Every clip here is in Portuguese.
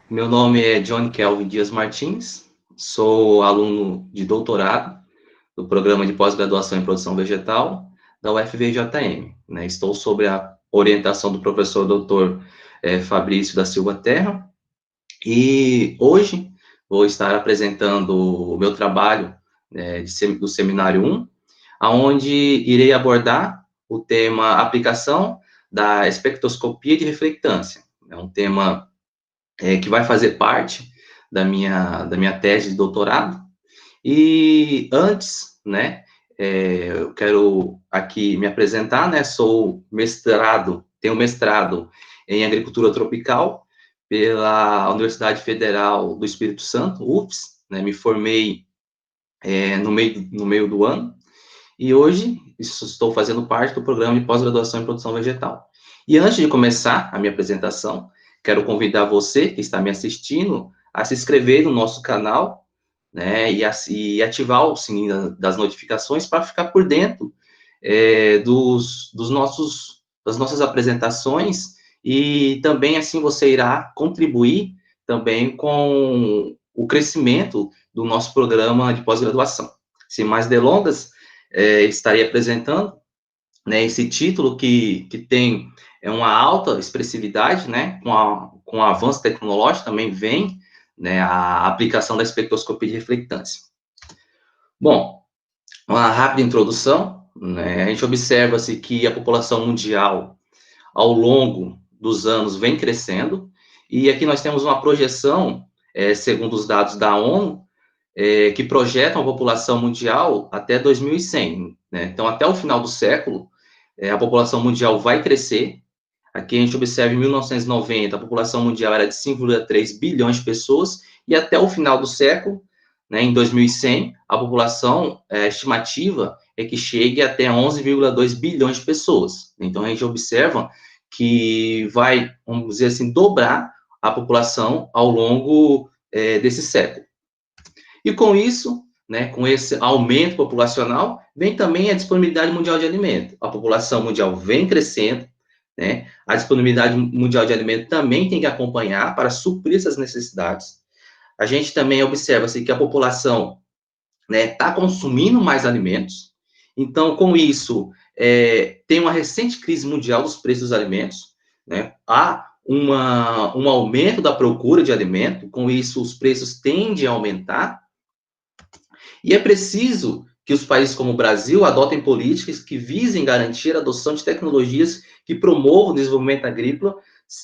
Meu nome é John Kelvin Dias Martins, sou aluno de doutorado do Programa de Pós-Graduação em Produção Vegetal da UFVJM. Né? Estou sob a orientação do professor Dr. Fabrício da Silva Terra e hoje vou estar apresentando o meu trabalho do Seminário 1, onde irei abordar o tema aplicação da espectroscopia de reflectância. É um tema que vai fazer parte da minha tese de doutorado. E antes, né, eu quero aqui me apresentar, né, tenho mestrado em agricultura tropical pela Universidade Federal do Espírito Santo, UFS, né, me formei no meio do ano, e hoje estou fazendo parte do programa de pós-graduação em produção vegetal. E antes de começar a minha apresentação, quero convidar você que está me assistindo a se inscrever no nosso canal, né, e ativar o sininho das notificações para ficar por dentro das nossas apresentações, e também assim você irá contribuir também com o crescimento do nosso programa de pós-graduação. Sem mais delongas, estarei apresentando, né, esse título que tem uma alta expressividade, né, com o avanço tecnológico também vem, né, a aplicação da espectroscopia de reflectância. Bom, uma rápida introdução, né, a gente observa-se que a população mundial, ao longo dos anos, vem crescendo, e aqui nós temos uma projeção, segundo os dados da ONU, que projetam a população mundial até 2100, né? Então, até o final do século, a população mundial vai crescer. Aqui a gente observa em 1990, a população mundial era de 5,3 bilhões de pessoas, e até o final do século, né, em 2100, a população estimativa é que chegue até 11,2 bilhões de pessoas. Então, a gente observa que vai, vamos dizer assim, dobrar a população ao longo desse século. E com isso, né, com esse aumento populacional, vem também a disponibilidade mundial de alimento. A população mundial vem crescendo, né? A disponibilidade mundial de alimento também tem que acompanhar para suprir essas necessidades. A gente também observa assim, que a população está consumindo mais alimentos. Então, com isso, tem uma recente crise mundial dos preços dos alimentos, né? Há um aumento da procura de alimento, com isso os preços tendem a aumentar, e é preciso que os países como o Brasil adotem políticas que visem garantir a adoção de tecnologias que promovam o desenvolvimento agrícola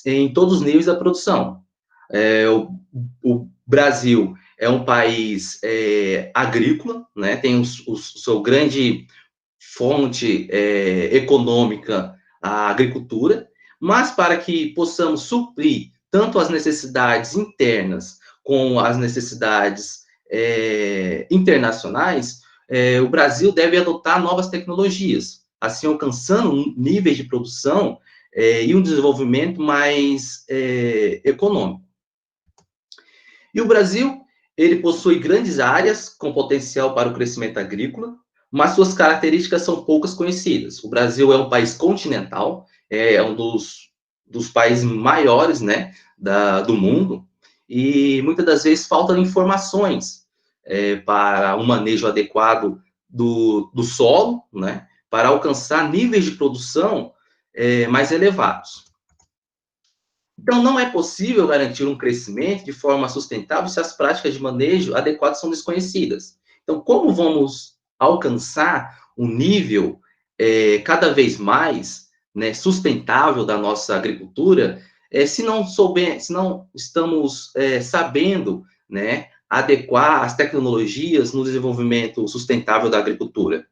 em todos os níveis da produção. O Brasil é um país agrícola, né, tem o seu grande fonte econômica, a agricultura, mas para que possamos suprir tanto as necessidades internas com as necessidades internacionais, o Brasil deve adotar novas tecnologias, assim alcançando níveis de produção e um desenvolvimento mais econômico. E o Brasil, ele possui grandes áreas com potencial para o crescimento agrícola, mas suas características são poucas conhecidas. O Brasil é um país continental, é um dos países maiores, né, do mundo, e muitas das vezes faltam informações para um manejo adequado do solo, né, para alcançar níveis de produção mais elevados. Então, não é possível garantir um crescimento de forma sustentável se as práticas de manejo adequadas são desconhecidas. Então, como vamos alcançar um nível cada vez mais, né, sustentável da nossa agricultura, se não estamos sabendo, né, adequar as tecnologias no desenvolvimento sustentável da agricultura?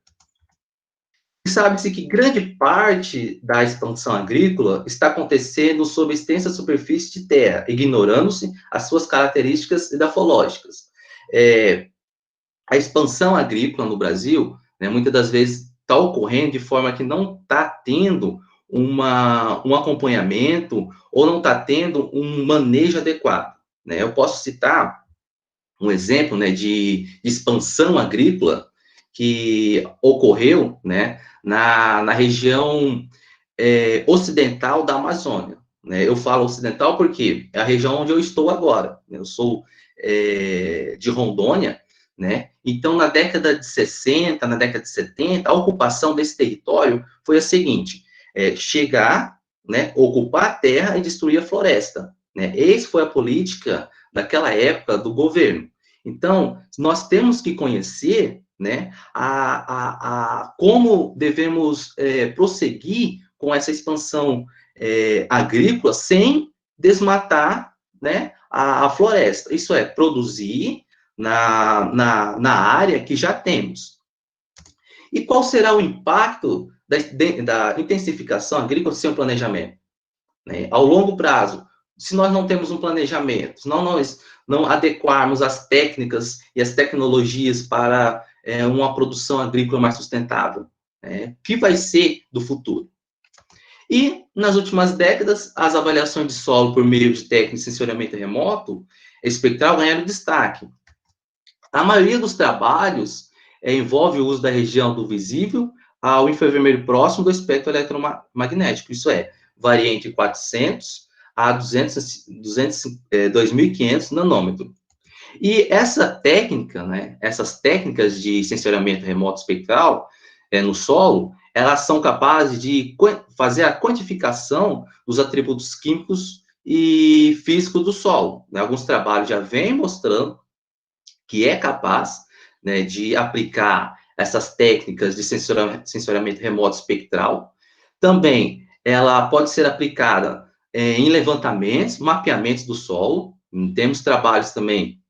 Sabe-se que grande parte da expansão agrícola está acontecendo sob extensa superfície de terra, ignorando-se as suas características edafológicas. A expansão agrícola no Brasil, né, muitas das vezes está ocorrendo de forma que não está tendo um acompanhamento ou não está tendo um manejo adequado. Né? Eu posso citar um exemplo, né, de expansão agrícola que ocorreu, né, na região ocidental da Amazônia. né? Eu falo ocidental porque é a região onde eu estou agora, né? Eu sou de Rondônia, né? Então, na década de 60, na década de 70, a ocupação desse território foi a seguinte, chegar, né, ocupar a terra e destruir a floresta, né? Essa foi a política daquela época do governo. Então, nós temos que conhecer, né, como devemos prosseguir com essa expansão agrícola sem desmatar, né, a floresta. Isso é, produzir na área que já temos. E qual será o impacto da intensificação agrícola sem um planejamento? Né? Ao longo prazo, se nós não temos um planejamento, se nós não adequarmos as técnicas e as tecnologias para uma produção agrícola mais sustentável, o que vai ser do futuro? E, nas últimas décadas, as avaliações de solo por meio de técnicas de sensoriamento remoto espectral ganharam destaque. A maioria dos trabalhos envolve o uso da região do visível ao infravermelho próximo do espectro eletromagnético, isso é, varia entre 400 a 2.500 nanômetros. E essa técnica, né, essas técnicas de sensoriamento remoto espectral no solo, elas são capazes de fazer a quantificação dos atributos químicos e físicos do solo. Né? Alguns trabalhos já vêm mostrando que é capaz, né, de aplicar essas técnicas de sensoriamento remoto espectral. Também ela pode ser aplicada em levantamentos, mapeamentos do solo. Temos trabalhos também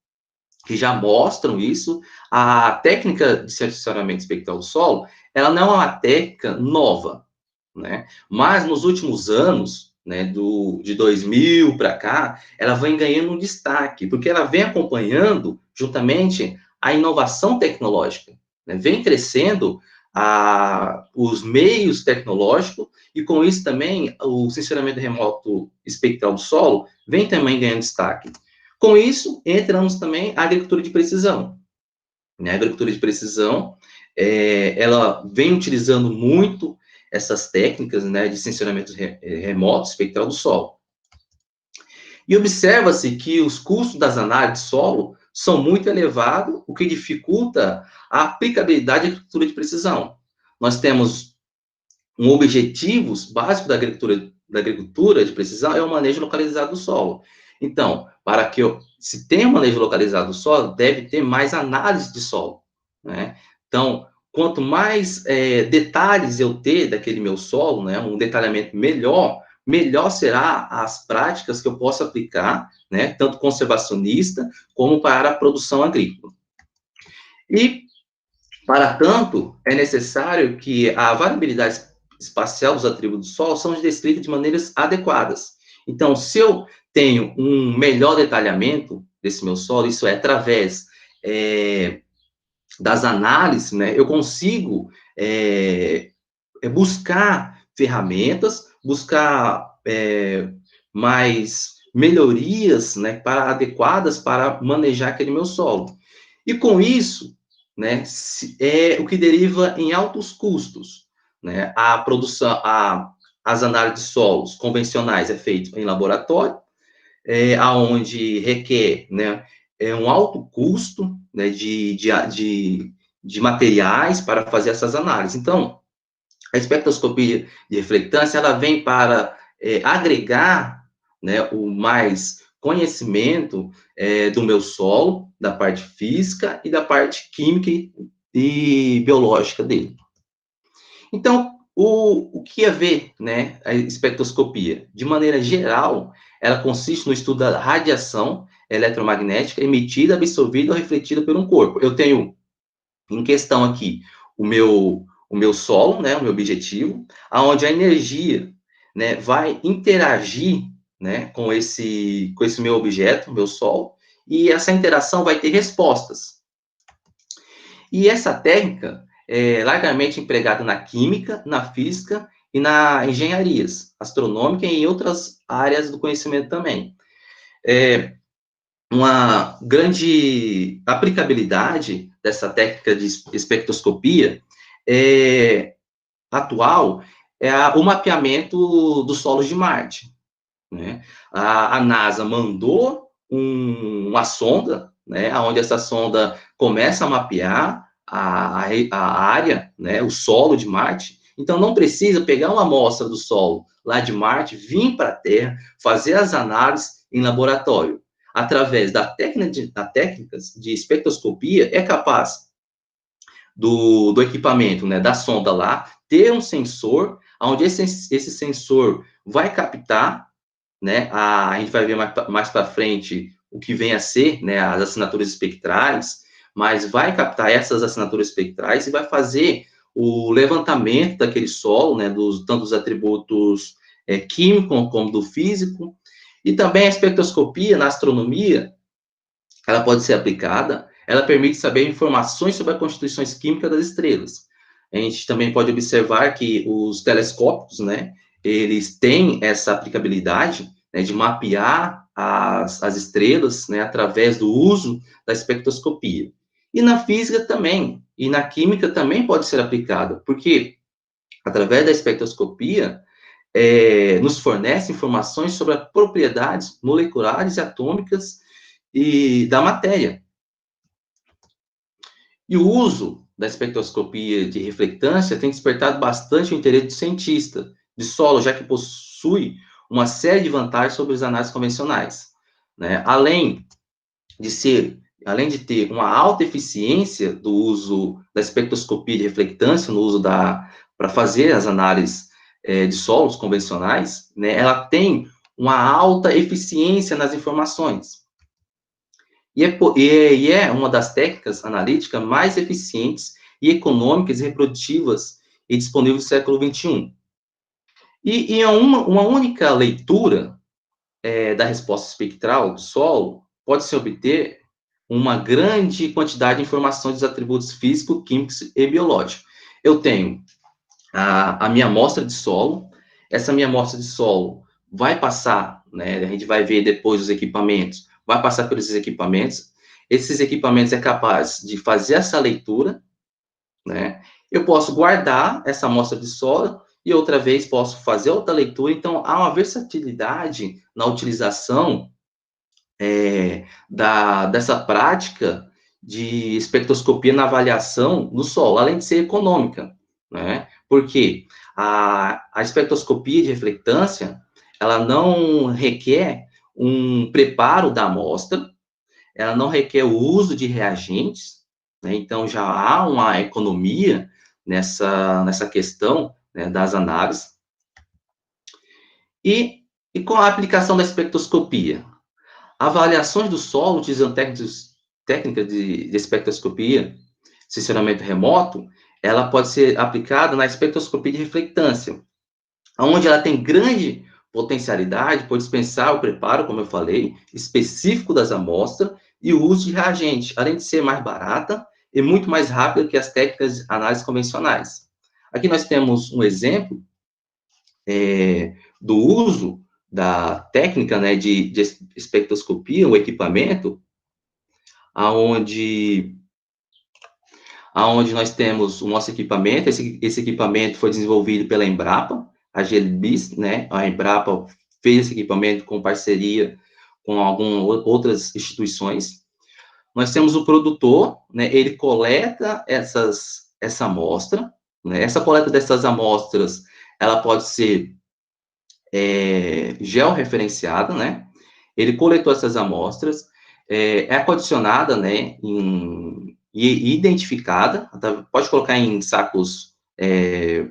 que já mostram isso. A técnica de sensoriamento espectral do solo, ela não é uma técnica nova, né? Mas nos últimos anos, né, de 2000 para cá, ela vem ganhando um destaque, porque ela vem acompanhando, juntamente, a inovação tecnológica, né? Vem crescendo os meios tecnológicos, e com isso também, o sensoramento remoto espectral do solo vem também ganhando destaque. Com isso, entramos também a agricultura de precisão. Né? A agricultura de precisão, ela vem utilizando muito essas técnicas, né, de sensoramento remoto espectral do solo. E observa-se que os custos das análises de solo são muito elevados, o que dificulta a aplicabilidade da agricultura de precisão. Nós temos objetivos básicos da agricultura de precisão é o manejo localizado do solo. Então, para que se tenha um manejo localizado do solo, deve ter mais análise de solo, né? Então, quanto mais detalhes eu ter daquele meu solo, né, um detalhamento melhor será as práticas que eu posso aplicar, né, tanto conservacionista como para a produção agrícola. E, para tanto, é necessário que a variabilidade espacial dos atributos do solo são descritas de maneiras adequadas. Então, se eu tenho um melhor detalhamento desse meu solo, isso é através das análises, né, eu consigo buscar ferramentas, buscar mais melhorias, né, adequadas para manejar aquele meu solo. E com isso, né, é o que deriva em altos custos, né, a produção, as análises de solos convencionais é feito em laboratório, aonde requer, né, um alto custo, né, de materiais para fazer essas análises. Então, a espectroscopia de reflectância, ela vem para agregar, né, o mais conhecimento do meu solo, da parte física e da parte química e biológica dele. Então, o que é ver, né, a espectroscopia? De maneira geral, ela consiste no estudo da radiação eletromagnética emitida, absorvida ou refletida por um corpo. Eu tenho em questão aqui o meu solo, né, o meu objetivo, aonde a energia, né, vai interagir, né, com esse meu objeto, meu solo, e essa interação vai ter respostas. E essa técnica é largamente empregada na química, na física e na engenharias astronômica e em outras áreas do conhecimento também. Uma grande aplicabilidade dessa técnica de espectroscopia atual é o mapeamento dos solos de Marte. né? A NASA mandou uma sonda, né, onde essa sonda começa a mapear a área, né, o solo de Marte. Então, não precisa pegar uma amostra do solo lá de Marte, vir para a Terra, fazer as análises em laboratório. Através da técnicas de espectroscopia, é capaz do equipamento, né, da sonda lá, ter um sensor, onde esse sensor vai captar, né, a gente vai ver mais para frente o que vem a ser, né, as assinaturas espectrais, mas vai captar essas assinaturas espectrais e vai fazer o levantamento daquele solo, né, tanto dos atributos químicos como do físico, e também a espectroscopia na astronomia, ela pode ser aplicada, ela permite saber informações sobre as constituições químicas das estrelas. A gente também pode observar que os telescópios, né, eles têm essa aplicabilidade, né, de mapear as estrelas, né, através do uso da espectroscopia. E na física também, e na química também pode ser aplicada, porque através da espectroscopia, nos fornece informações sobre as propriedades moleculares e atômicas e da matéria. E o uso da espectroscopia de reflectância tem despertado bastante o interesse do cientista de solo, já que possui uma série de vantagens sobre as análises convencionais, né? Além de ter uma alta eficiência do uso da espectroscopia de reflectância no uso para fazer as análises de solos convencionais, né? Ela tem uma alta eficiência nas informações. E é uma das técnicas analíticas mais eficientes e econômicas e reprodutivas e disponíveis no século XXI. E em uma única leitura da resposta espectral do solo, pode-se obter uma grande quantidade de informações dos atributos físicos, químicos e biológicos. Eu tenho a minha amostra de solo, essa minha amostra de solo vai passar, né, a gente vai ver depois os equipamentos, vai passar pelos equipamentos, esses equipamentos é capaz de fazer essa leitura, né, eu posso guardar essa amostra de solo e outra vez posso fazer outra leitura, então há uma versatilidade na utilização dessa prática de espectroscopia na avaliação do solo, além de ser econômica, né? Porque a espectroscopia de reflectância, ela não requer um preparo da amostra, ela não requer o uso de reagentes, né? Então já há uma economia nessa questão, né, das análises. E com a aplicação da espectroscopia, avaliações do solo utilizando técnicas de espectroscopia, sensoramento remoto, ela pode ser aplicada na espectroscopia de reflectância, onde ela tem grande potencialidade por dispensar o preparo, como eu falei, específico das amostras e o uso de reagente, além de ser mais barata e muito mais rápida que as técnicas de análise convencionais. Aqui nós temos um exemplo do uso da técnica, né, de espectroscopia, o equipamento, aonde nós temos o nosso equipamento, esse equipamento foi desenvolvido pela Embrapa, a Gelbis, né, a Embrapa fez esse equipamento com parceria com algumas outras instituições. Nós temos o produtor, né, ele coleta essa amostra, né, essa coleta dessas amostras, ela pode ser georreferenciada, né, ele coletou essas amostras, é acondicionada, né, e identificada, pode colocar em sacos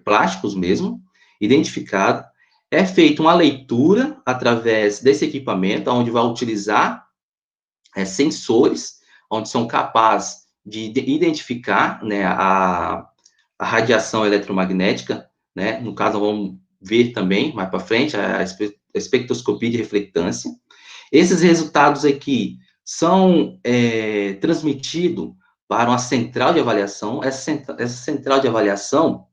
plásticos mesmo, identificada, é feita uma leitura através desse equipamento, onde vai utilizar sensores, onde são capazes de identificar, né, a radiação eletromagnética, né, no caso vamos ver também, mais para frente, a espectroscopia de reflectância. Esses resultados aqui são transmitidos para uma central de avaliação. Essa central de avaliação,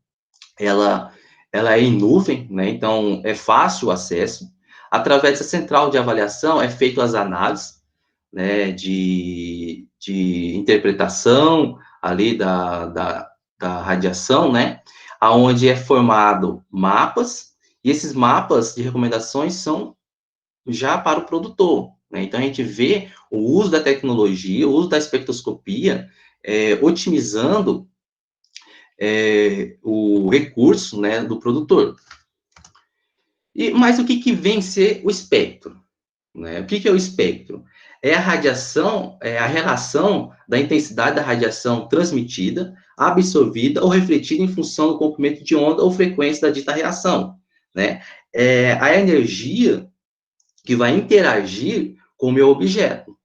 ela é em nuvem, né? Então é fácil o acesso. Através dessa central de avaliação é feito as análises, né, de interpretação ali da radiação, né, aonde é formado mapas, e esses mapas de recomendações são já para o produtor, né? Então, a gente vê o uso da tecnologia, o uso da espectroscopia, otimizando o recurso, né, do produtor. Mas o que vem ser o espectro? Né? O que é o espectro? É a radiação, é a relação da intensidade da radiação transmitida, absorvida ou refletida em função do comprimento de onda ou frequência da dita reação, né? É a energia que vai interagir com o meu objeto.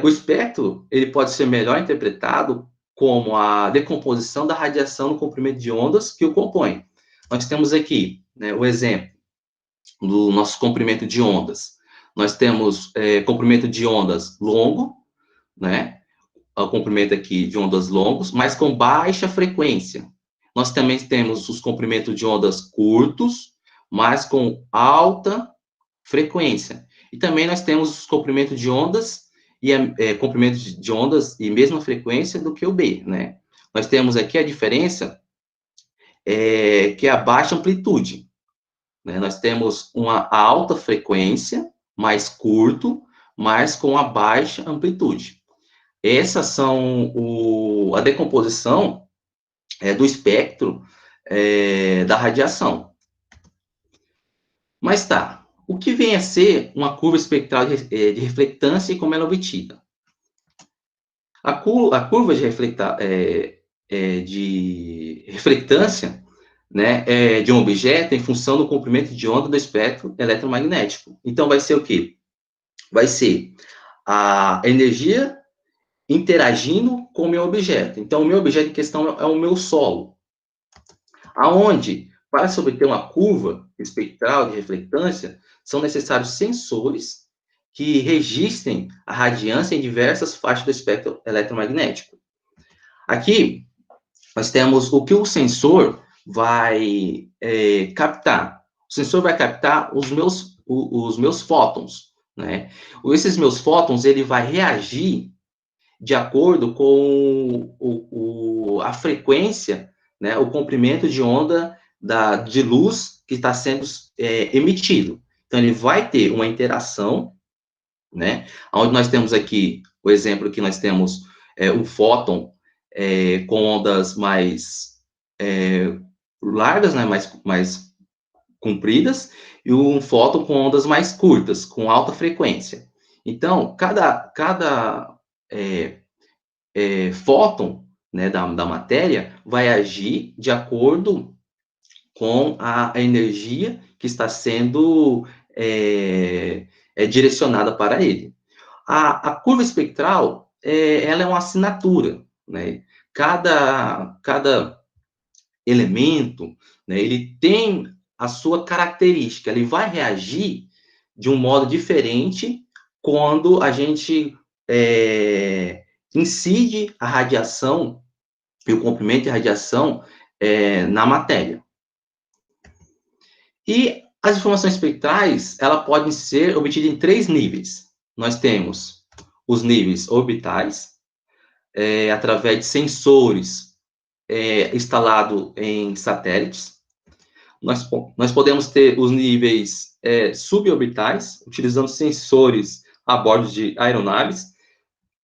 O espectro, ele pode ser melhor interpretado como a decomposição da radiação no comprimento de ondas que o compõe. Nós temos aqui, né, o exemplo do nosso comprimento de ondas. Nós temos comprimento de ondas longo, né? O comprimento aqui de ondas longos, mas com baixa frequência. Nós também temos os comprimentos de ondas curtos, mas com alta frequência. E também nós temos os comprimentos de ondas comprimento de ondas e mesma frequência do que o B, né? Nós temos aqui a diferença que é a baixa amplitude. Né? Nós temos uma alta frequência, mais curto, mas com a baixa amplitude. Essas são a decomposição do espectro da radiação. Mas tá, o que vem a ser uma curva espectral de reflectância e como ela é obtida? A curva de reflectância, né, de um objeto em função do comprimento de onda do espectro eletromagnético. Então, vai ser o quê? Vai ser a energia interagindo com o meu objeto. Então, o meu objeto em questão é o meu solo. Aonde, para se obter uma curva espectral de reflectância, são necessários sensores que registrem a radiância em diversas faixas do espectro eletromagnético. Aqui, nós temos o que o sensor vai captar. O sensor vai captar os meus fótons, né? Esses meus fótons, ele vai reagir de acordo com a frequência, né, o comprimento de onda de luz que está sendo emitido. Então, ele vai ter uma interação, né, onde nós temos aqui, o exemplo que nós temos um fóton com ondas mais largas, né, mais compridas, e um fóton com ondas mais curtas, com alta frequência. Então, cada fóton, né, da matéria vai agir de acordo com a energia que está sendo direcionada para ele. A curva espectral, ela é uma assinatura, né? Cada elemento, né, ele tem a sua característica, ele vai reagir de um modo diferente quando a gente incide a radiação e o comprimento de radiação na matéria. E as informações espectrais, ela podem ser obtidas em 3 níveis. Nós temos os níveis orbitais, através de sensores instalados em satélites. Nós podemos ter os níveis suborbitais, utilizando sensores a bordo de aeronaves.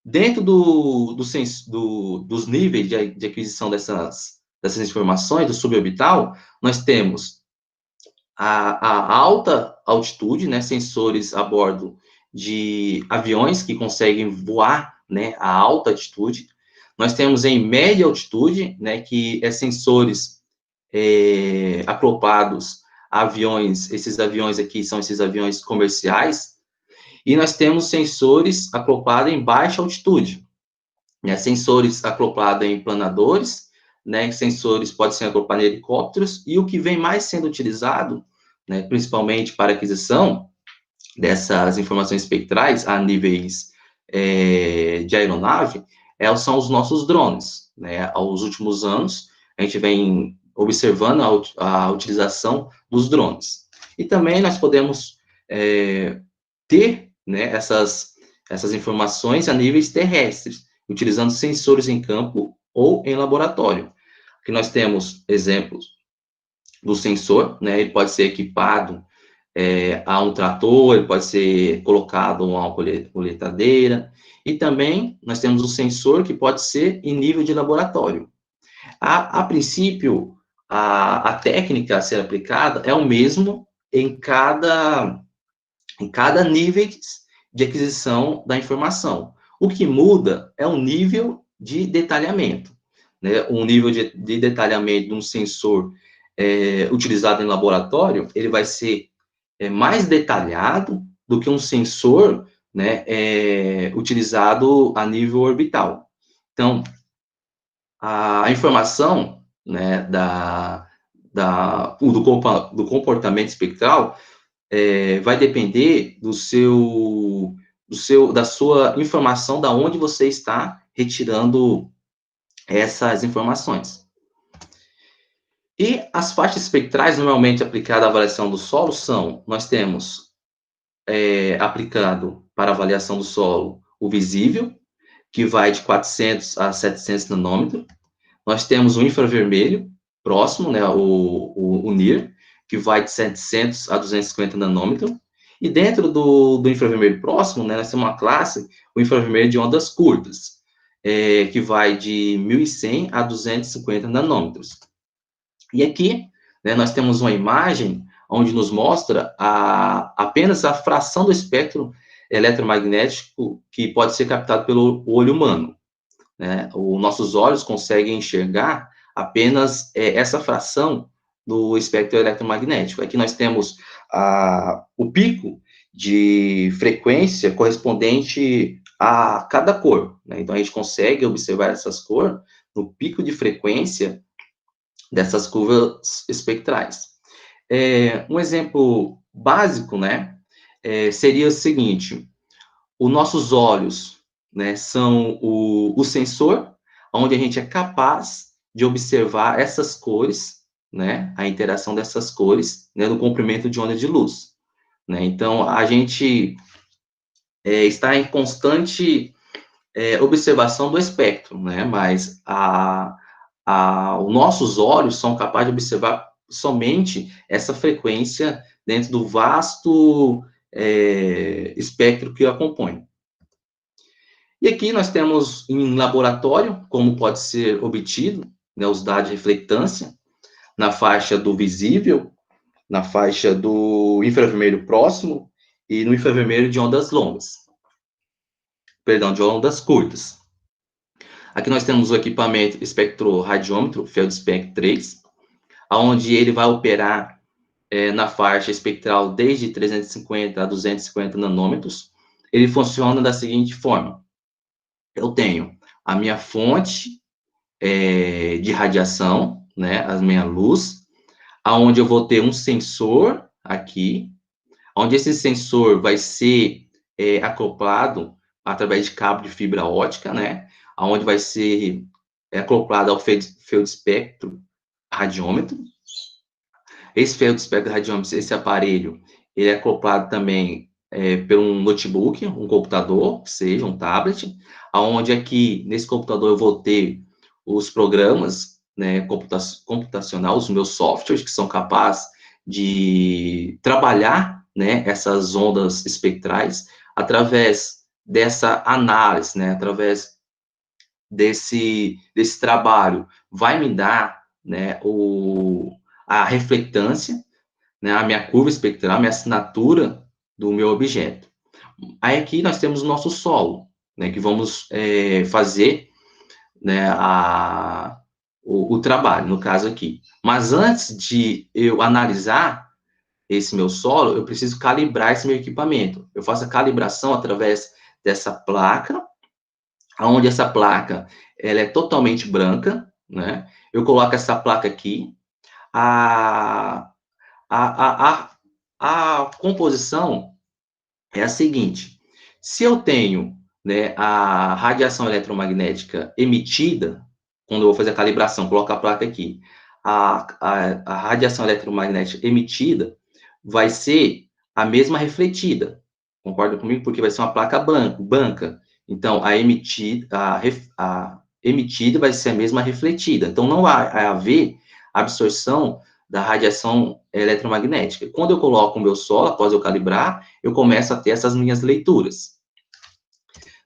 Dentro dos níveis de aquisição dessas informações, do suborbital, nós temos a alta altitude, né, sensores a bordo de aviões que conseguem voar, né, a alta altitude. Nós temos em média altitude, né, que sensores acoplados a aviões, esses aviões aqui são esses aviões comerciais, e nós temos sensores acoplados em baixa altitude, né, sensores acoplados em planadores, né, sensores podem ser acoplados em helicópteros, e o que vem mais sendo utilizado, né, principalmente para aquisição dessas informações espectrais a níveis de aeronave, são os nossos drones, né? Aos últimos anos, a gente vem observando a utilização dos drones. E também nós podemos ter, né, essas informações a níveis terrestres, utilizando sensores em campo ou em laboratório. Aqui nós temos exemplos do sensor, né, ele pode ser equipado a um trator, ele pode ser colocado a uma colheitadeira, e também nós temos o sensor que pode ser em nível de laboratório. A princípio, a técnica a ser aplicada é o mesmo em cada nível de aquisição da informação. O que muda é o nível de detalhamento, né? Um nível de detalhamento de um sensor utilizado em laboratório, ele vai ser mais detalhado do que um sensor, né, utilizado a nível orbital. Então, a informação, né, do comportamento espectral vai depender da sua informação, da onde você está retirando essas informações. E as faixas espectrais normalmente aplicadas à avaliação do solo nós temos aplicado para avaliação do solo o visível, que vai de 400 a 700 nanômetros. Nós temos o infravermelho próximo, né, o NIR, que vai de 700 a 250 nanômetros. E dentro do infravermelho próximo, né, nós temos uma classe, o infravermelho de ondas curtas, que vai de 1.100 a 250 nanômetros. E aqui, né, nós temos uma imagem onde nos mostra apenas a fração do espectro eletromagnético que pode ser captado pelo olho humano, né? Os nossos olhos conseguem enxergar apenas essa fração do espectro eletromagnético. Aqui nós temos o pico de frequência correspondente a cada cor, né? Então, a gente consegue observar essas cores no pico de frequência dessas curvas espectrais. Um exemplo básico, né, seria o seguinte: os nossos olhos, né, são o sensor onde a gente é capaz de observar essas cores, né, a interação dessas cores, né, no comprimento de onda de luz, né? Então, a gente está em constante observação do espectro, né? Mas os nossos olhos são capazes de observar somente essa frequência dentro do vasto espectro que a compõe. E aqui nós temos em laboratório como pode ser obtido, né, os dados de reflectância na faixa do visível, na faixa do infravermelho próximo e no infravermelho de ondas longas. Perdão, de ondas curtas. Aqui nós temos o equipamento espectroradiômetro Feldspec 3, onde ele vai operar na faixa espectral desde 350 a 250 nanômetros. Ele funciona da seguinte forma: eu tenho a minha fonte de radiação, né, a minha luz, aonde eu vou ter um sensor aqui, onde esse sensor vai ser acoplado através de cabo de fibra ótica, né, aonde vai ser acoplado ao feldspectro radiômetro. Esse feldspectro radiômetro, esse aparelho, ele é acoplado também por um notebook, um computador, seja um tablet, aonde aqui nesse computador eu vou ter os programas, né, computacional, os meus softwares que são capazes de trabalhar, né, essas ondas espectrais através dessa análise, né, através desse trabalho, vai me dar, né, a reflectância, né, a minha curva espectral, a minha assinatura do meu objeto. Aí aqui nós temos o nosso solo, né, que vamos fazer, né, o trabalho, no caso aqui. Mas antes de eu analisar esse meu solo, eu preciso calibrar esse meu equipamento. Eu faço a calibração através dessa placa, onde essa placa ela é totalmente branca, né? Eu coloco essa placa aqui. A, a composição é a seguinte: se eu tenho, né, a radiação eletromagnética emitida, quando eu vou fazer a calibração, coloco a placa aqui, a radiação eletromagnética emitida vai ser a mesma refletida. Concorda comigo? Porque vai ser uma placa branca. Então, a emitida vai ser a mesma refletida. Então, não vai haver absorção da radiação eletromagnética. Quando eu coloco o meu solo, após eu calibrar, eu começo a ter essas minhas leituras.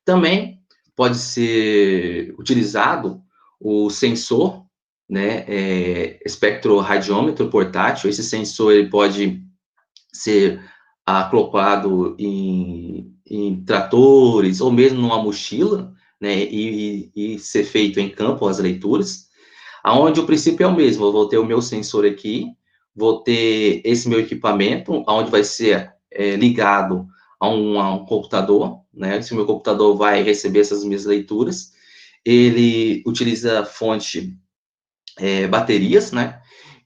Também pode ser utilizado o sensor, né, espectroradiômetro portátil. Esse sensor ele pode ser acoplado em tratores ou mesmo numa mochila, né, e ser feito em campo as leituras, aonde o princípio é o mesmo. Eu vou ter o meu sensor aqui, vou ter esse meu equipamento, onde vai ser ligado a um computador, né? Esse meu computador vai receber essas minhas leituras. Ele utiliza fonte baterias, né?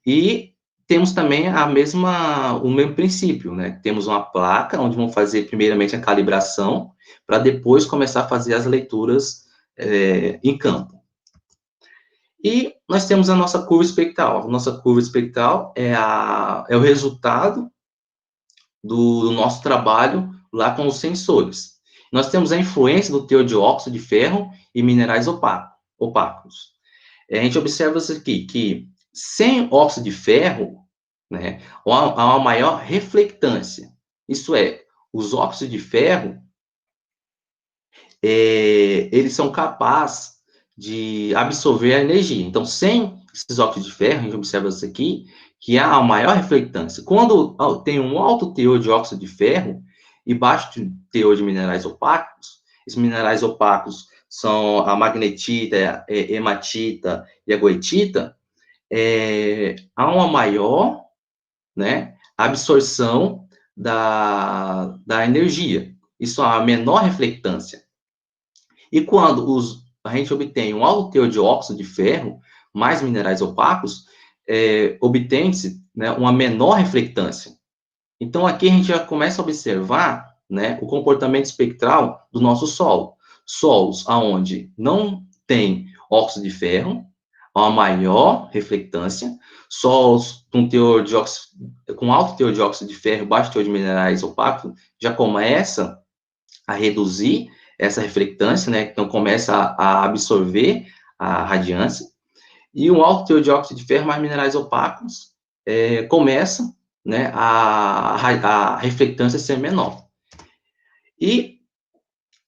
E temos também o mesmo princípio, né? Temos uma placa onde vamos fazer primeiramente a calibração para depois começar a fazer as leituras em campo. E nós temos a nossa curva espectral. A nossa curva espectral é o resultado do nosso trabalho lá com os sensores. Nós temos a influência do teor de óxido de ferro e minerais opacos. A gente observa isso aqui, que sem óxido de ferro, né, há uma maior reflectância. Isso é, os óxidos de ferro, eles são capazes de absorver a energia. Então, sem esses óxidos de ferro, a gente observa isso aqui, que há uma maior reflectância. Quando tem um alto teor de óxido de ferro e baixo teor de minerais opacos, esses minerais opacos são a magnetita, a hematita e a goetita, há uma maior, né, absorção da energia. Isso há uma menor reflectância. E quando a gente obtém um alto teor de óxido de ferro, mais minerais opacos, obtém-se, né, uma menor reflectância. Então, aqui a gente já começa a observar, né, o comportamento espectral do nosso solo. Solos onde não tem óxido de ferro, há uma maior reflectância. Solos com alto teor de óxido de ferro, baixo teor de minerais opacos, já começa a reduzir essa reflectância, né? Então, começa a absorver a radiância. E um alto teor de óxido de ferro mais minerais opacos começa, né, a reflectância ser menor. E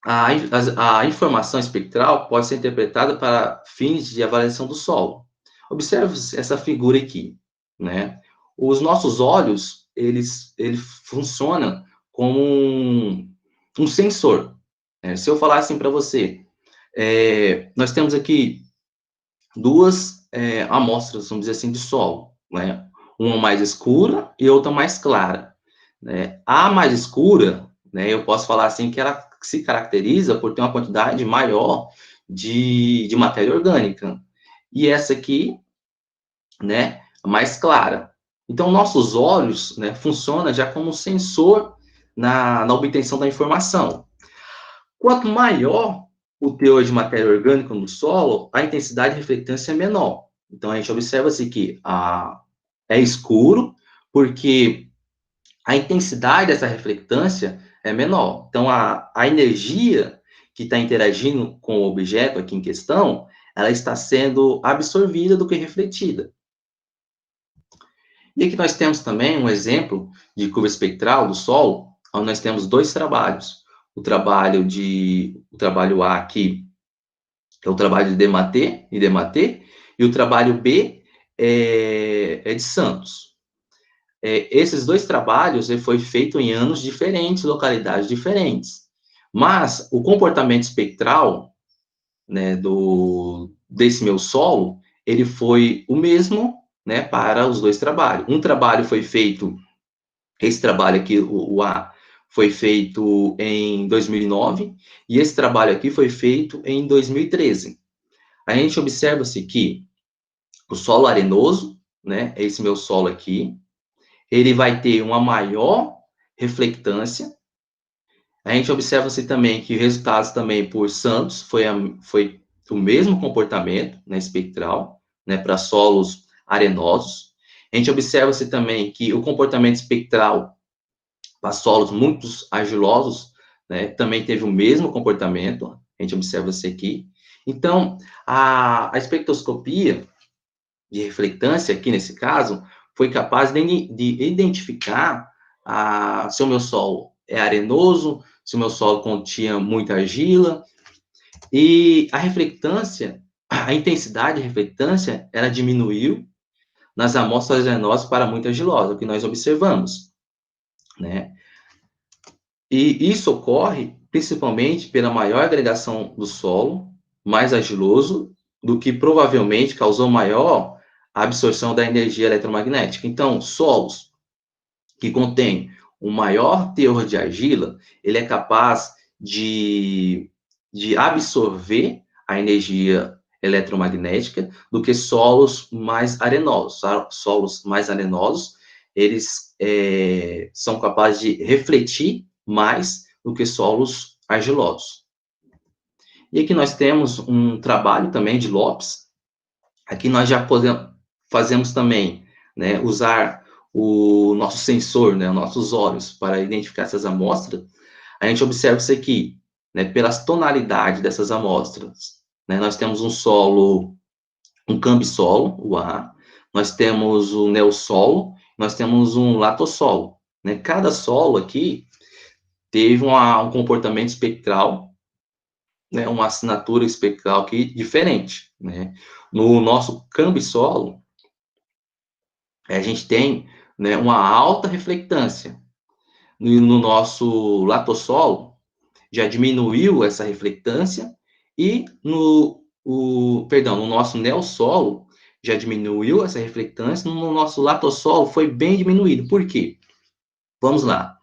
a informação espectral pode ser interpretada para fins de avaliação do solo. Observe essa figura aqui, né? Os nossos olhos, eles funcionam como um sensor. Se eu falar assim para você, nós temos aqui duas amostras, vamos dizer assim, de solo, né? Uma mais escura e outra mais clara, né? A mais escura, né, eu posso falar assim que ela se caracteriza por ter uma quantidade maior de matéria orgânica. E essa aqui, né, mais clara. Então, nossos olhos, né, funcionam já como sensor na obtenção da informação. Quanto maior o teor de matéria orgânica no solo, a intensidade de reflectância é menor. Então, a gente observa-se que é escuro, porque a intensidade dessa reflectância é menor. Então, a energia que está interagindo com o objeto aqui em questão, ela está sendo absorvida do que refletida. E aqui nós temos também um exemplo de curva espectral do solo, onde nós temos dois trabalhos. O trabalho A aqui, que é o trabalho de Dematê, e o trabalho B é de Santos. Esses dois trabalhos foi feito em anos diferentes, localidades diferentes. Mas o comportamento espectral, né, desse meu solo, ele foi o mesmo, né, para os dois trabalhos. Um trabalho foi feito, esse trabalho aqui, o A, foi feito em 2009, e esse trabalho aqui foi feito em 2013. A gente observa-se que o solo arenoso, né, esse meu solo aqui, ele vai ter uma maior reflectância. A gente observa-se também que resultados também por Santos foi o mesmo comportamento, né, espectral, né, para solos arenosos. A gente observa-se também que o comportamento espectral para solos muito argilosos, né, também teve o mesmo comportamento. A gente observa isso aqui. Então, a espectroscopia de reflectância, aqui nesse caso, foi capaz de identificar se o meu solo é arenoso, se o meu solo continha muita argila, e a reflectância, a intensidade de reflectância, ela diminuiu nas amostras arenosas para muito argilosa, o que nós observamos, né? E isso ocorre principalmente pela maior agregação do solo, mais argiloso, do que provavelmente causou maior absorção da energia eletromagnética. Então, solos que contêm um maior teor de argila, ele é capaz de absorver a energia eletromagnética do que solos mais arenosos. Solos mais arenosos, eles são capazes de refletir mais do que solos argilosos. E aqui nós temos um trabalho também de Lopes. Aqui nós já fazemos também, né, usar o nosso sensor, né, nossos olhos, para identificar essas amostras. A gente observa isso aqui, né, pelas tonalidades dessas amostras. Né, nós temos um solo, um cambisolo, o A, nós temos o neossolo, nós temos um latossolo. Né, cada solo aqui teve um comportamento espectral, né, uma assinatura espectral aqui diferente. Né. No nosso cambisolo, a gente tem, né, uma alta reflectância. No nosso latossolo, já diminuiu essa reflectância, e no nosso neossolo, já diminuiu essa reflectância, no nosso latossolo foi bem diminuído. Por quê? Vamos lá.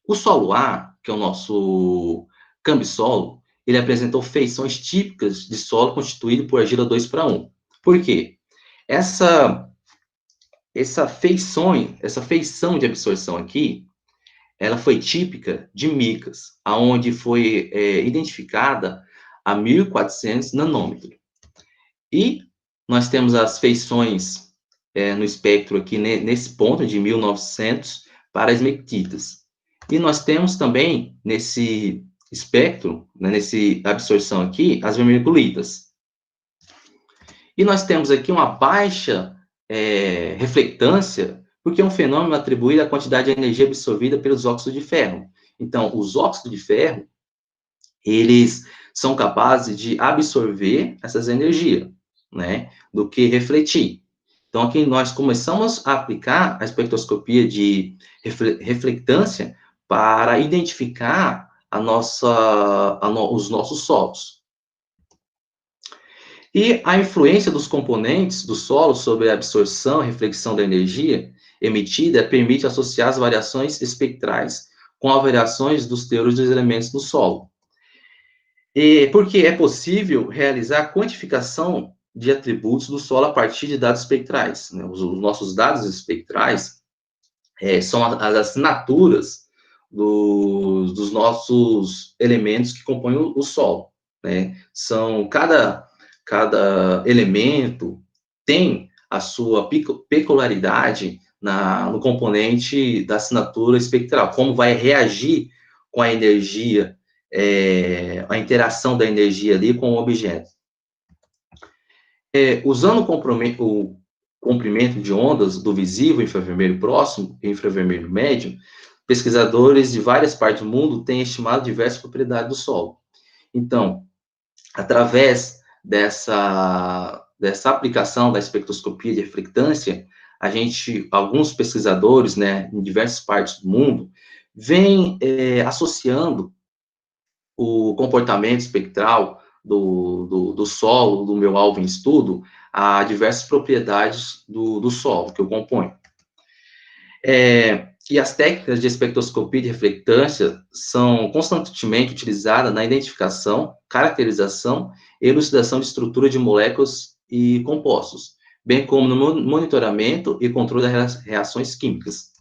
O solo A, que é o nosso cambisolo, ele apresentou feições típicas de solo constituído por argila 2:1. Por quê? Essa feição de absorção aqui, ela foi típica de micas, aonde foi identificada a 1.400 nanômetros. E nós temos as feições no espectro aqui, nesse ponto de 1.900 para as mectitas. E nós temos também, nesse espectro, né, nesse absorção aqui, as vermiculitas. E nós temos aqui uma baixa reflectância, porque é um fenômeno atribuído à quantidade de energia absorvida pelos óxidos de ferro. Então, os óxidos de ferro, eles são capazes de absorver essas energias, né, do que refletir. Então, aqui nós começamos a aplicar a espectroscopia de reflectância para identificar os nossos solos. E a influência dos componentes do solo sobre a absorção e reflexão da energia emitida permite associar as variações espectrais com as variações dos teores dos elementos do solo. E porque é possível realizar quantificação de atributos do solo a partir de dados espectrais. Né? Os nossos dados espectrais são as assinaturas dos nossos elementos que compõem o solo. Né? Cada elemento tem a sua peculiaridade no componente da assinatura espectral, como vai reagir com a energia, a interação da energia ali com o objeto. Usando o comprimento de ondas do visível infravermelho próximo e infravermelho médio, pesquisadores de várias partes do mundo têm estimado diversas propriedades do solo. Então, através dessa aplicação da espectroscopia de reflectância, alguns pesquisadores, né, em diversas partes do mundo, vêm associando o comportamento espectral do solo, do meu alvo em estudo, a diversas propriedades do solo que eu componho. E as técnicas de espectroscopia de reflectância são constantemente utilizadas na identificação, caracterização e elucidação de estrutura de moléculas e compostos, bem como no monitoramento e controle das reações químicas.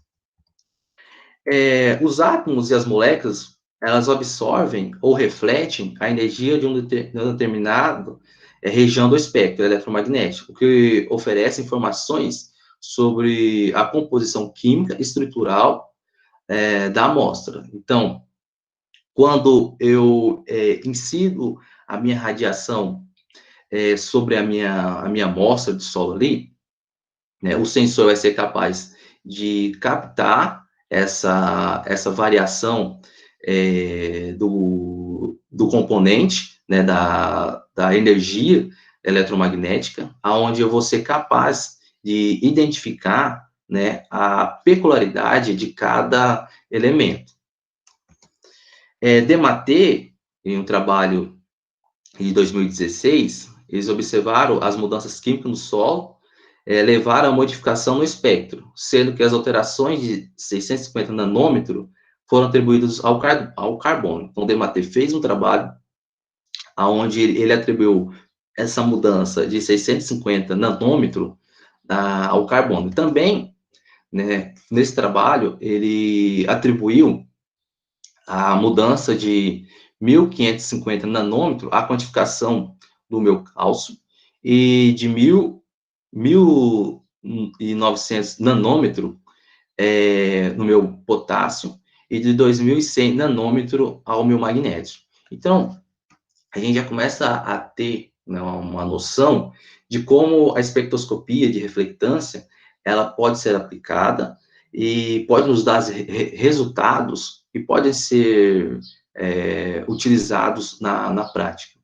Os átomos e as moléculas, elas absorvem ou refletem a energia de uma determinada região do espectro eletromagnético, o que oferece informações sobre a composição química e estrutural da amostra. Então, quando eu incido a minha radiação sobre a minha amostra de solo ali, né? O sensor vai ser capaz de captar essa variação do componente, né, da energia eletromagnética, aonde eu vou ser capaz de identificar, né, a peculiaridade de cada elemento. Dematê, em um trabalho de 2016, eles observaram as mudanças químicas no solo, levaram à modificação no espectro, sendo que as alterações de 650 nanômetro foram atribuídas ao carbono. Então, Dematê fez um trabalho onde ele atribuiu essa mudança de 650 nanômetro ao carbono. Também, né, nesse trabalho, ele atribuiu a mudança de 1.550 nanômetro à quantificação do meu cálcio e de 1.900 nanômetro no meu potássio e de 2.100 nanômetro ao meu magnésio. Então, a gente já começa a ter, né, uma noção de como a espectroscopia de reflectância ela pode ser aplicada e pode nos dar resultados que podem ser utilizados na prática.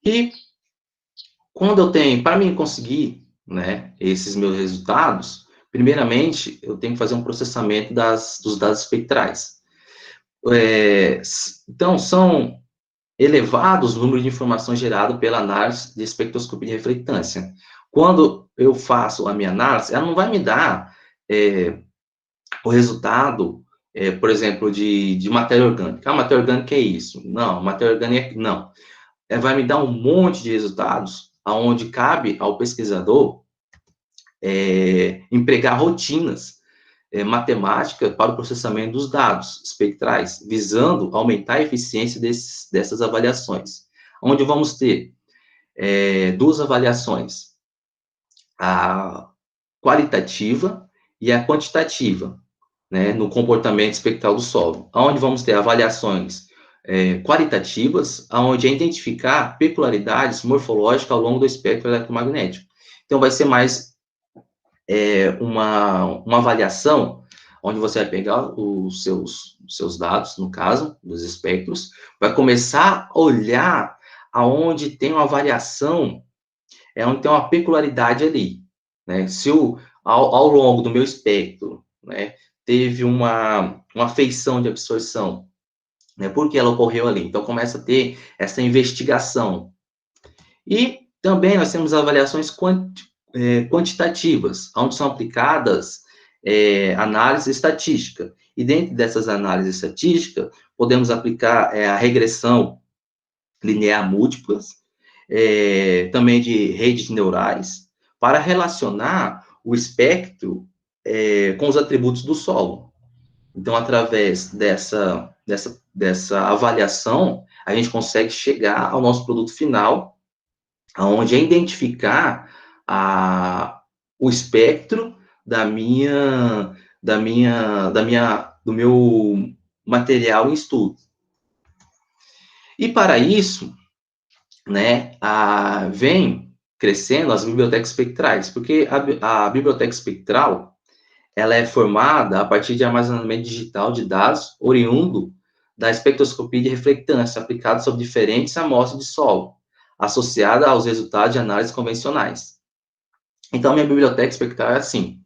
E quando eu tenho, para mim conseguir, né, esses meus resultados, primeiramente eu tenho que fazer um processamento dos dados espectrais. Então, são elevados o número de informações gerado pela análise de espectroscopia de reflectância. Quando eu faço a minha análise, ela não vai me dar o resultado, por exemplo, de matéria orgânica. Matéria orgânica é isso. Não, matéria orgânica não. Vai me dar um monte de resultados, aonde cabe ao pesquisador empregar rotinas matemática para o processamento dos dados espectrais, visando aumentar a eficiência dessas avaliações. Onde vamos ter duas avaliações, a qualitativa e a quantitativa, né, no comportamento espectral do solo, onde vamos ter avaliações qualitativas, onde é identificar peculiaridades morfológicas ao longo do espectro eletromagnético. Então, vai ser mais uma avaliação onde você vai pegar os seus dados, no caso, dos espectros, vai começar a olhar aonde tem uma variação, onde tem uma peculiaridade ali, né? Se ao longo do meu espectro, né, teve uma feição de absorção, né, por que ela ocorreu ali? Então, começa a ter essa investigação. E também nós temos avaliações quantitativas, onde são aplicadas análise estatística. E dentro dessas análises estatísticas, podemos aplicar a regressão linear múltiplas, também de redes neurais, para relacionar o espectro com os atributos do solo. Então, através dessa avaliação, a gente consegue chegar ao nosso produto final, onde é identificar o espectro do meu material em estudo. E para isso, né, vem crescendo as bibliotecas espectrais, porque a biblioteca espectral ela é formada a partir de armazenamento digital de dados oriundo da espectroscopia de reflectância aplicada sobre diferentes amostras de solo, associada aos resultados de análises convencionais. Então, minha biblioteca espectral é assim,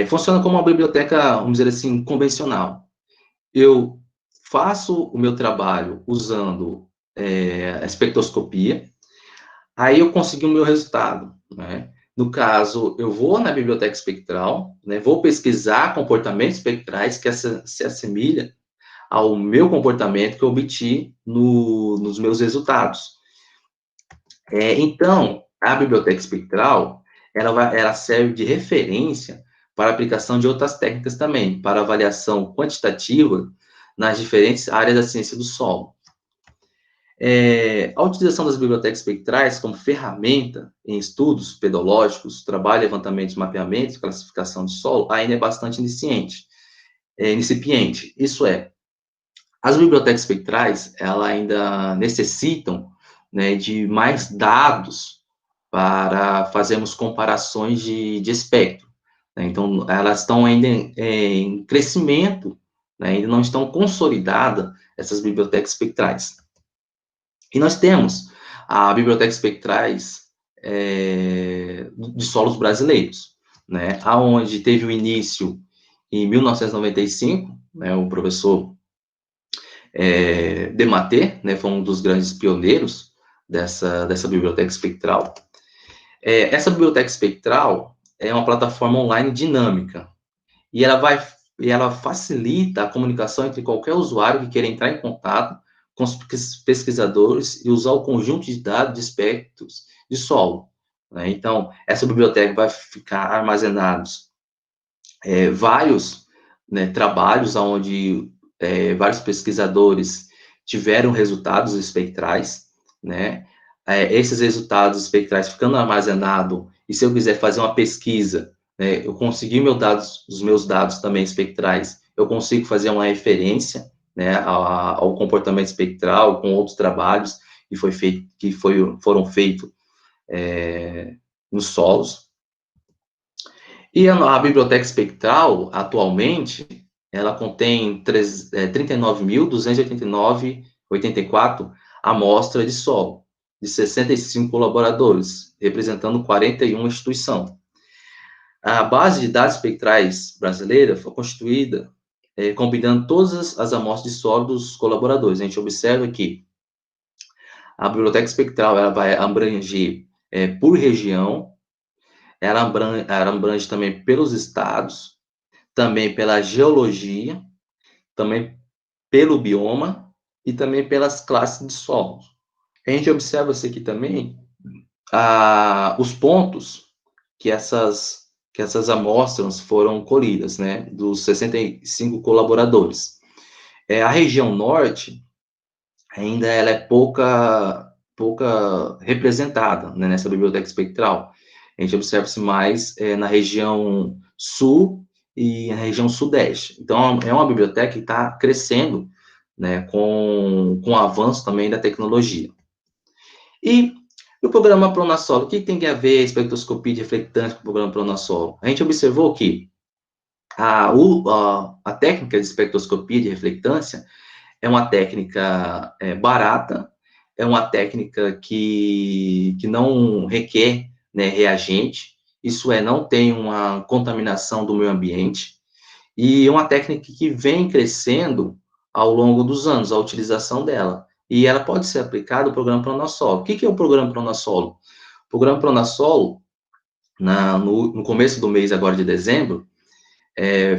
funciona como uma biblioteca, vamos dizer assim, convencional. Eu faço o meu trabalho usando a espectroscopia, aí eu consegui o meu resultado, né? No caso, eu vou na biblioteca espectral, né, vou pesquisar comportamentos espectrais que se assemelham ao meu comportamento que eu obti nos meus resultados. Então, a biblioteca espectral, ela serve de referência para a aplicação de outras técnicas também, para avaliação quantitativa nas diferentes áreas da ciência do solo. A utilização das bibliotecas espectrais como ferramenta em estudos pedológicos, trabalho, levantamento, mapeamento, classificação de solo, ainda é bastante incipiente. Isso é, as bibliotecas espectrais, elas ainda necessitam, né, de mais dados para fazermos comparações de espectro, né? Então, elas estão ainda em crescimento, né? Ainda não estão consolidadas, essas bibliotecas espectrais. E nós temos a Biblioteca Espectrais de solos brasileiros, né? Aonde teve o início em 1995, né? O professor Dematê, né? Foi um dos grandes pioneiros dessa biblioteca espectral. Essa biblioteca espectral é uma plataforma online dinâmica e ela facilita a comunicação entre qualquer usuário que queira entrar em contato com os pesquisadores e usar o conjunto de dados de espectros de solo, né? Então, essa biblioteca vai ficar armazenados vários, né, trabalhos onde vários pesquisadores tiveram resultados espectrais, né? Esses resultados espectrais ficando armazenados, e se eu quiser fazer uma pesquisa, né, eu conseguir os meus dados também espectrais, eu consigo fazer uma referência, né, ao comportamento espectral com outros trabalhos foram feitos nos solos. E a biblioteca espectral, atualmente, ela contém 39.289,84 amostras de solo, de 65 colaboradores, representando 41 instituições. A base de dados espectrais brasileira foi constituída combinando todas as amostras de solo dos colaboradores. A gente observa que a biblioteca espectral ela vai abranger por região, ela abrange também pelos estados, também pela geologia, também pelo bioma e também pelas classes de solos. A gente observa isso aqui também, os pontos que essas amostras foram colhidas, né, dos 65 colaboradores. A região norte, ainda ela é pouca representada, né, nessa biblioteca espectral. A gente observa-se mais na região sul e na região sudeste. Então, é uma biblioteca que está crescendo, né, com o avanço também da tecnologia. E o programa Pronasolo, o que tem a ver a espectroscopia de reflectância com o programa Pronasolo? A gente observou que a técnica de espectroscopia de reflectância é uma técnica barata, é uma técnica que não requer, né, reagente, isso não tem uma contaminação do meio ambiente, e é uma técnica que vem crescendo ao longo dos anos, a utilização dela. E ela pode ser aplicada ao programa Pronasolo. O que é o programa Pronasolo? O programa Pronasolo, no começo do mês agora de dezembro,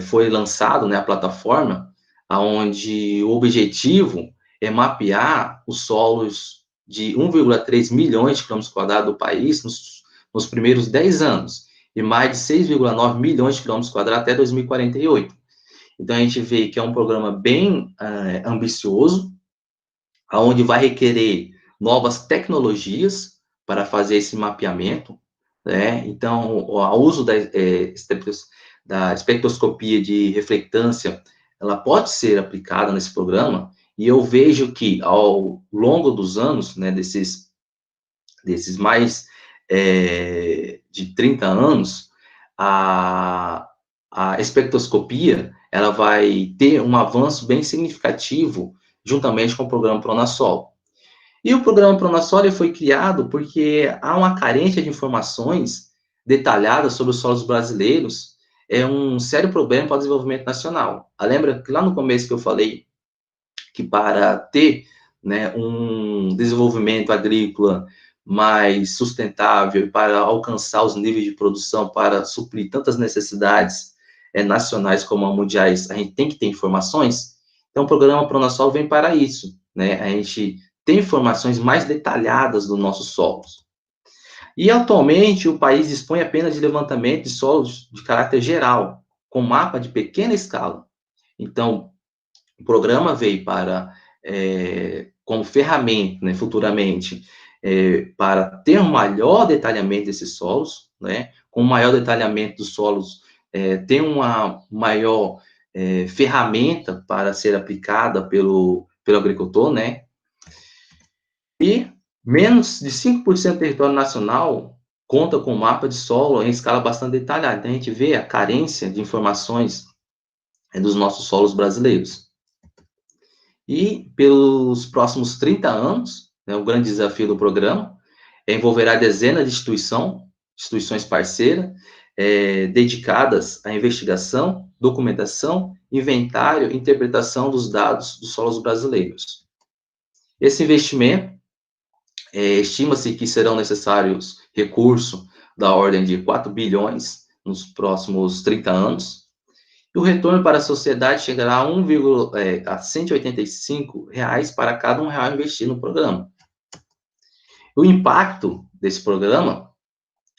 foi lançado, né, a plataforma, onde o objetivo é mapear os solos de 1,3 milhões de quilômetros quadrados do país nos primeiros 10 anos, e mais de 6,9 milhões de quilômetros quadrados até 2048. Então, a gente vê que é um programa bem ambicioso, onde vai requerer novas tecnologias para fazer esse mapeamento, né? Então, o uso da espectroscopia de reflectância, ela pode ser aplicada nesse programa, e eu vejo que, ao longo dos anos, né, desses mais de 30 anos, a espectroscopia, ela vai ter um avanço bem significativo juntamente com o programa Pronasol. E o programa Pronasol foi criado porque há uma carência de informações detalhadas sobre os solos brasileiros, é um sério problema para o desenvolvimento nacional. Lembra que lá no começo que eu falei que para ter, né, um desenvolvimento agrícola mais sustentável, para alcançar os níveis de produção, para suprir tantas necessidades nacionais como mundiais, a gente tem que ter informações? Então, o programa Pronasol vem para isso, né? A gente tem informações mais detalhadas dos nossos solos. E, atualmente, o país dispõe apenas de levantamento de solos de caráter geral, com mapa de pequena escala. Então, o programa veio para, como ferramenta, né, futuramente, para ter um maior detalhamento desses solos, né, com maior detalhamento dos solos, ter uma maior ferramenta para ser aplicada pelo agricultor, né, e menos de 5% do território nacional conta com um mapa de solo em escala bastante detalhada. Então, a gente vê a carência de informações dos nossos solos brasileiros. E pelos próximos 30 anos, né, o grande desafio do programa envolverá dezenas de instituições parceiras, dedicadas à investigação, documentação, inventário e interpretação dos dados dos solos brasileiros. Esse investimento, estima-se que serão necessários recursos da ordem de 4 bilhões nos próximos 30 anos, e o retorno para a sociedade chegará a 185 reais para cada R$ 1 investido no programa. O impacto desse programa,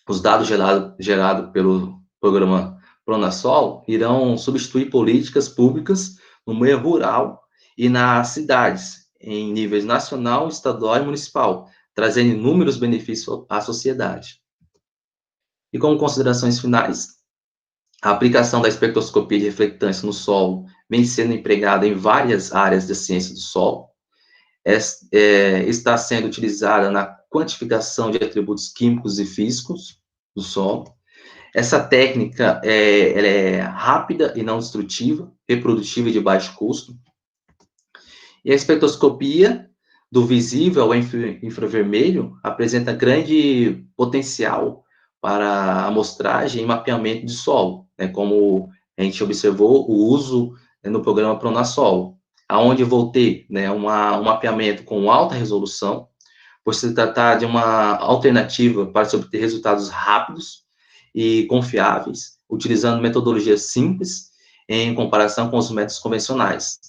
os dados gerados pelo programa Pronasol, irão substituir políticas públicas no meio rural e nas cidades, em níveis nacional, estadual e municipal, trazendo inúmeros benefícios à sociedade. E como considerações finais, a aplicação da espectroscopia de reflectância no solo vem sendo empregada em várias áreas da ciência do solo, está sendo utilizada na quantificação de atributos químicos e físicos do solo. Essa técnica ela é rápida e não destrutiva, reprodutível e de baixo custo. E a espectroscopia do visível ao infravermelho apresenta grande potencial para amostragem e mapeamento de solo, né, como a gente observou o uso, né, no programa Pronasol, aonde vou ter, né, um mapeamento com alta resolução, por se tratar de uma alternativa para se obter resultados rápidos e confiáveis, utilizando metodologias simples em comparação com os métodos convencionais.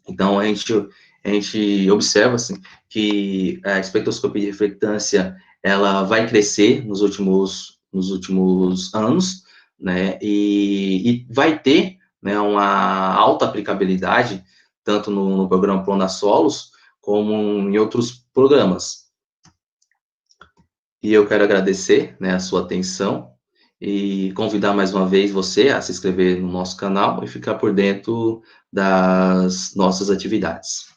Então, a gente observa, assim, que a espectroscopia de reflectância, ela vai crescer nos últimos anos, né, e vai ter, né, uma alta aplicabilidade, tanto no programa Pronasolos, como em outros programas. E eu quero agradecer, né, a sua atenção e convidar mais uma vez você a se inscrever no nosso canal e ficar por dentro das nossas atividades.